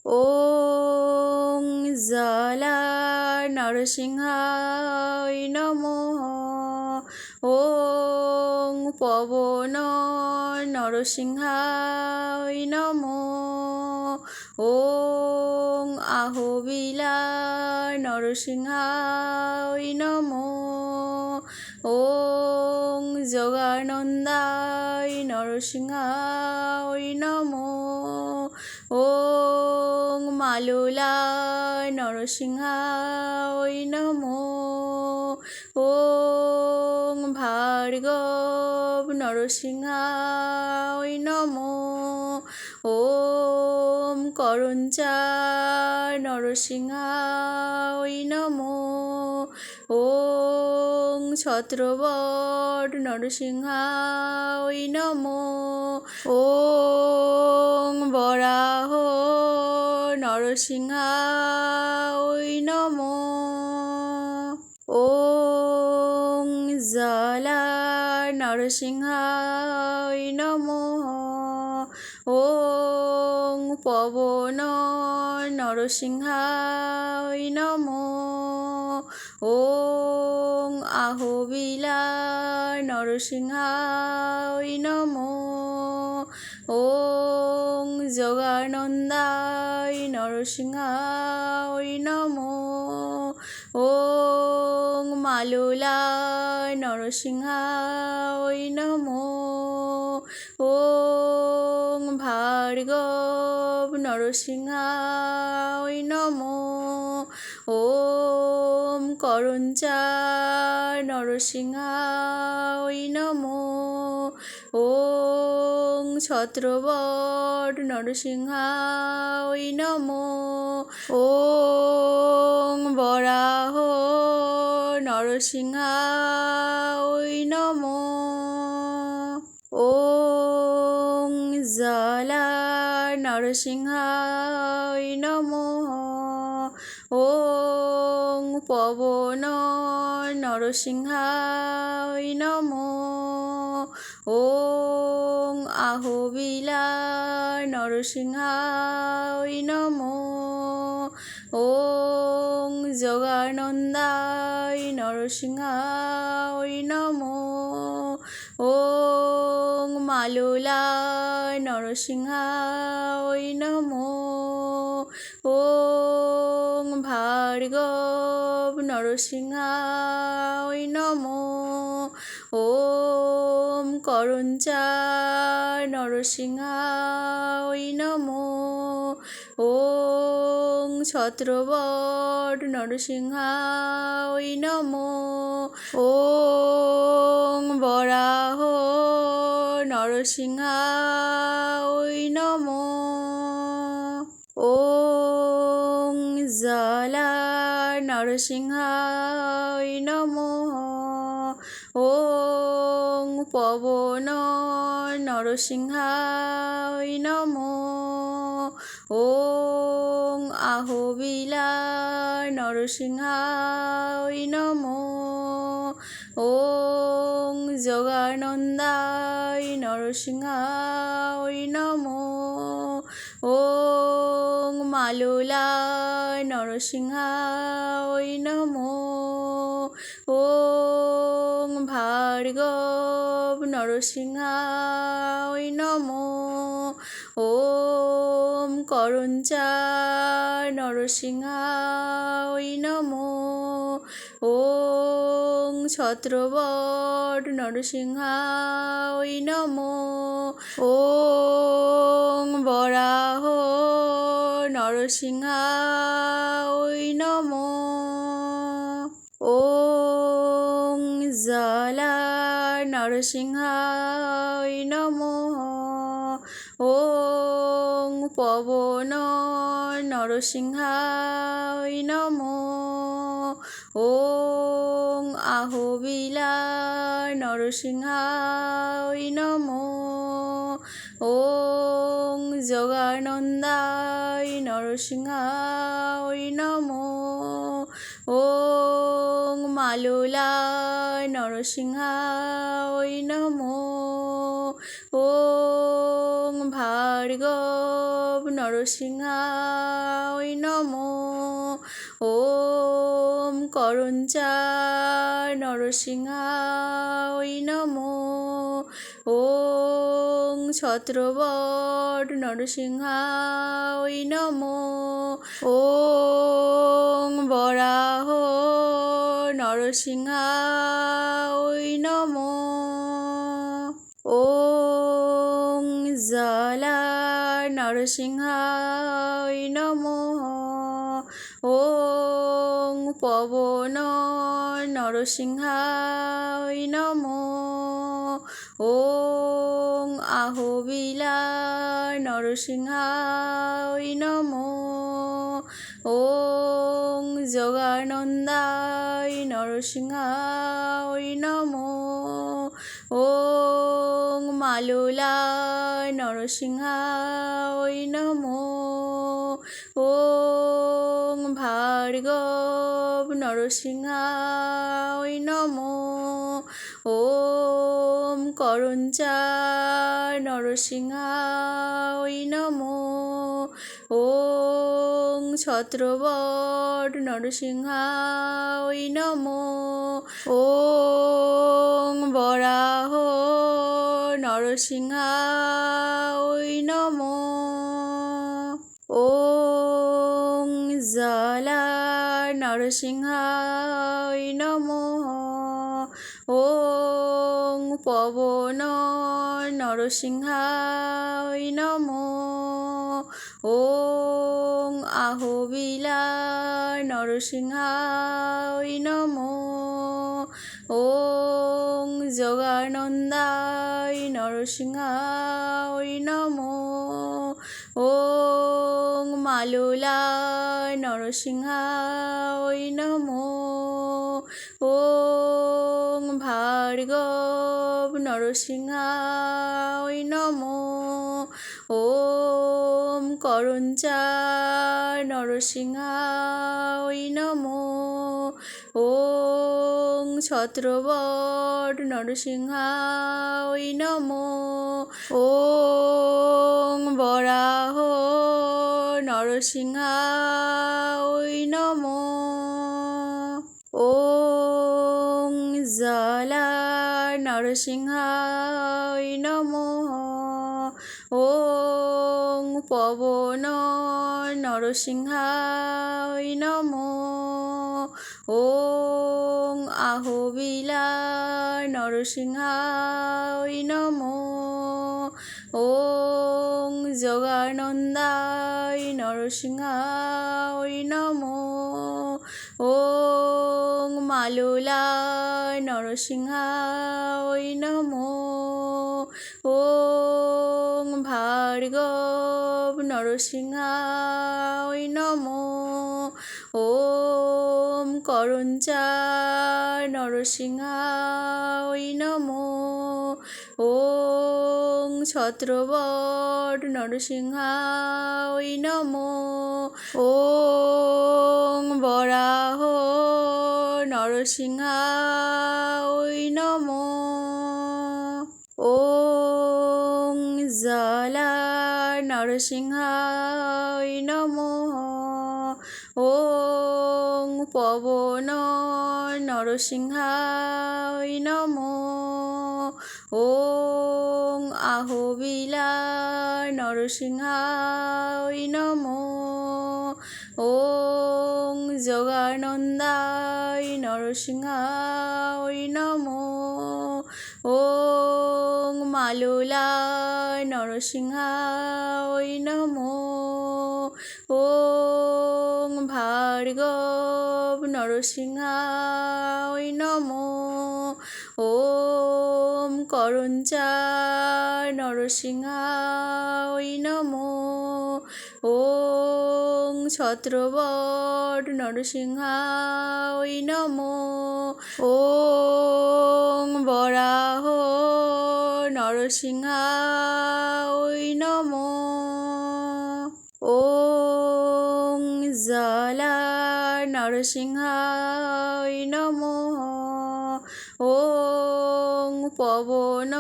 ওং জ্বালা নরসিংহায় নমঃ। ওং পবন নরসিংহায় নমঃ। ওং আহবিলা নরসিংহায় নমঃ। ওং যোগানন্দায় নরসিংহায় নমঃ। ওং মালোলা নরসিংহায় নমঃ। ওং ভার্গব নরসিংহায় নমঃ। ওম করঞ্চা নরসিংহায় নমঃ। ওং ছত্রবট নরসিংহায় নমঃ। ওং বরাহ নরসিংহায় নমঃ। ওং জ্বালা নরসিংহায় নমঃ। ওং পবন নরসিংহায় নমঃ। ওং আহবিলা নরসিংহায় নমঃ। ওং যোগানন্দায় নরসিংহায় নমঃ। ওং মালোলা নরসিংহায় নমঃ। ওং ভার্গব নরসিংহায় নমঃ। ওম করঞ্চা নরসিংহায় নমঃ। ওং ছত্রবট নরসিংহায় নমঃ। ওং বরাহ নরসিংহায় নমঃ। ওং জ্বালা নরসিংহায় নমঃ। ওং পবন নরসিংহায় নমঃ। ওং আহবিলা নরসিংহায় নমঃ। ওং যোগানন্দায় নরসিংহায় নমঃ। ওং মালোলা নরসিংহায় নমঃ। ওং ভার্গব নরসিংহায় নমঃ। ওম করঞ্চা নরসিংহায় নমঃ। ওং ছত্রবট নরসিংহায় নমঃ। ওং বরাহ নরসিংহায় নমঃ। ওং জ্বালা নরসিংহায় নমঃ। ওং পবন নরসিংহায় নমঃ। ওং আহবিলা নরসিংহায় নমঃ। ওং যোগানন্দায় নরসিংহায় নমঃ। ওং মালোলা নরসিংহায় নমঃ। ওং ভার্গব নরসিংহায় নমঃ। ওম করঞ্চা নরসিংহায় নমঃ। ওং ছত্রবট নরসিংহায় নমঃ। ওং বরাহ নরসিংহায় নমঃ। ওং জ্বালা নরসিংহায় নমঃ। ওং পবন নরসিংহায় নমঃ। ওং আহবিলা নরসিংহায় নমঃ। ওং যোগানন্দায় নরসিংহায় নমঃ। ওং মালোলা নরসিংহায় নমঃ। ওং ভার্গব নরসিংহায় নমো। ওম করঞ্চার নরসিংহায় নমো। ওং ছত্রবট নরসিংহায় নমো। ওং বরাহ নরসিংহায় নমো। ওং জ্বালা নরসিংহায় নমঃ। ওং পবন নরসিংহায় নমঃ। ওং আহবিলা নরসিংহায় নমঃ। ওং যোগানন্দায় নরসিংহায় নমঃ। ওং মালুলা নরসিংহায় নমঃ। ওং ভার্গব নরসিংহায় নমঃ। ওং করঞ্চার নরসিংহায় নমঃ। ওং ছত্রবট নরসিংহায় নমঃ। ওং বরাহ নরসিংহায় নমঃ। ওং জ্বালা নরসিংহায় নমঃ। ওং পবন নরসিংহায় নমঃ। ওং আহবিলা নরসিংহায় নমঃ। ওং যোগানন্দায় নরসিংহায় নমঃ। ওং মালুলা নরসিংহায় নমঃ। ওং ভার্গব নরসিংহায় নমঃ। ওং করঞ্চার নরসিংহায় নমঃ। ওং ছত্রবট নরসিংহায় নমঃ। ওং বরাহ নরসিংহায় নমঃ। ওং জ্বালা নরসিংহায় নমঃ। ওং পবন নরসিংহায় নমঃ। ওং আহবিলা নরসিংহায় নমঃ। ওং যোগানন্দায় নরসিংহায় নমঃ। ওং মালুলা নরসিংহায় নমঃ। ওং ভার্গব নরসিংহায় নমঃ। ওং করঞ্চার নরসিংহায় নমঃ। ওং ছত্রবট নরসিংহায় নমঃ। ওং বরাহ নরসিংহায় নমঃ। ওং জ্বালা নরসিংহায় নমঃ। ওং পবন নরসিংহায় নমঃ। ওং আহবিলা নরসিংহায় নমঃ। ওং যোগানন্দায় নরসিংহায় নমঃ। ওং মালুলা নরসিংহায় নমঃ। ওং ভার্গব নরসিংহায় নমঃ। ওং করঞ্চার নরসিংহায় নমঃ। ওং ছত্রবট নরসিংহায় নমঃ। ওং বরাহ নরসিংহায় নমঃ। ওং জ্বালা নরসিংহায় নমঃ। ওং পবন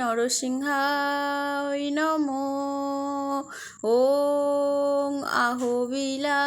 নরসিংহায় নমঃ। ওং আহবিলা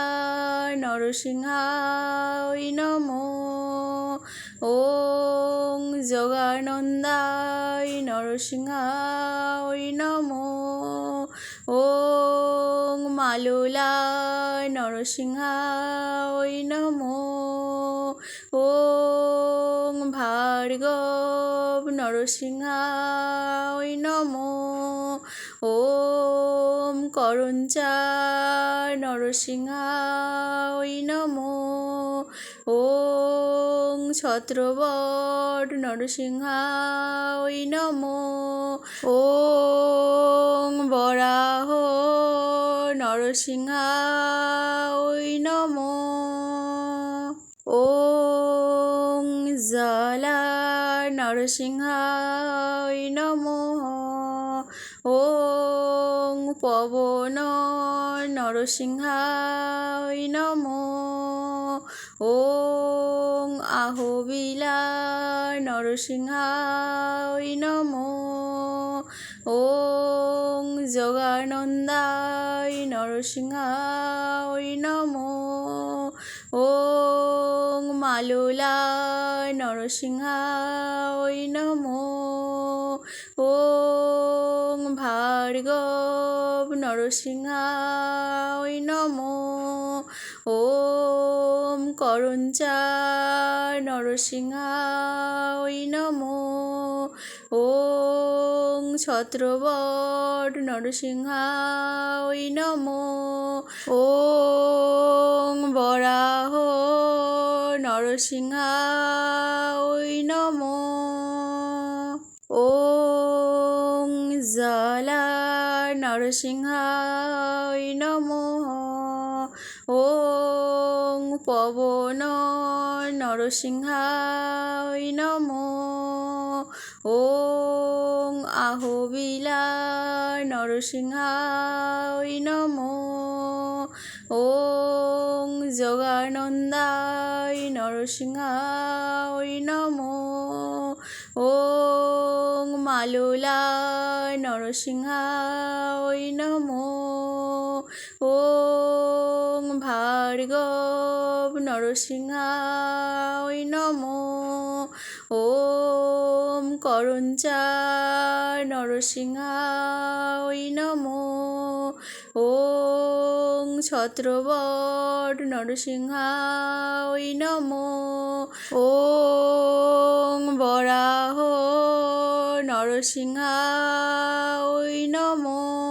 নরসিংহায় নমো। ওং যোগানন্দায় নরসিংহায় নমো। ওং মালুলায় নরসিংহায় নমো। ওং ভার্গব নরসিংহায় নমো। ওম করঞ্চার নরসিংহায় নমো। ওং ছত্রবট নরসিংহায় নমো। ওং বরাহ নরসিংহায় নমো। ওং জালা নরসিংহায় নমো। ওং পবন নরসিংহায় নমো। ওং আহবিলা নরসিংহায় নমো। ওং যোগানন্দায় নরসিংহায় নমো। ওং মালুলায় নরসিংহায় নমো। ওং ভার্গব নরসিংহায় নমো। ওম করঞ্চার নরসিংহায় নমো। ওং ছত্রবট নরসিংহায় নমো। ওং বরাহ নরসিংহায় নমো। ওং জালা নরসিংহায় নমো। ওং পবন নরসিংহায় নমো। ওং আহবিলা নরসিংহায় নমো। ওং যোগানন্দায় নরসিংহায় নমো। ওং মালুলায় নরসিংহায় নমো। ওং ভার্গব নরসিংহায় নমো। ওম করঞ্চার নরসিংহায় নমো। ওং ছত্রবট নরসিংহায় নমো। ওং বরাহ নরসিংহায় নমো।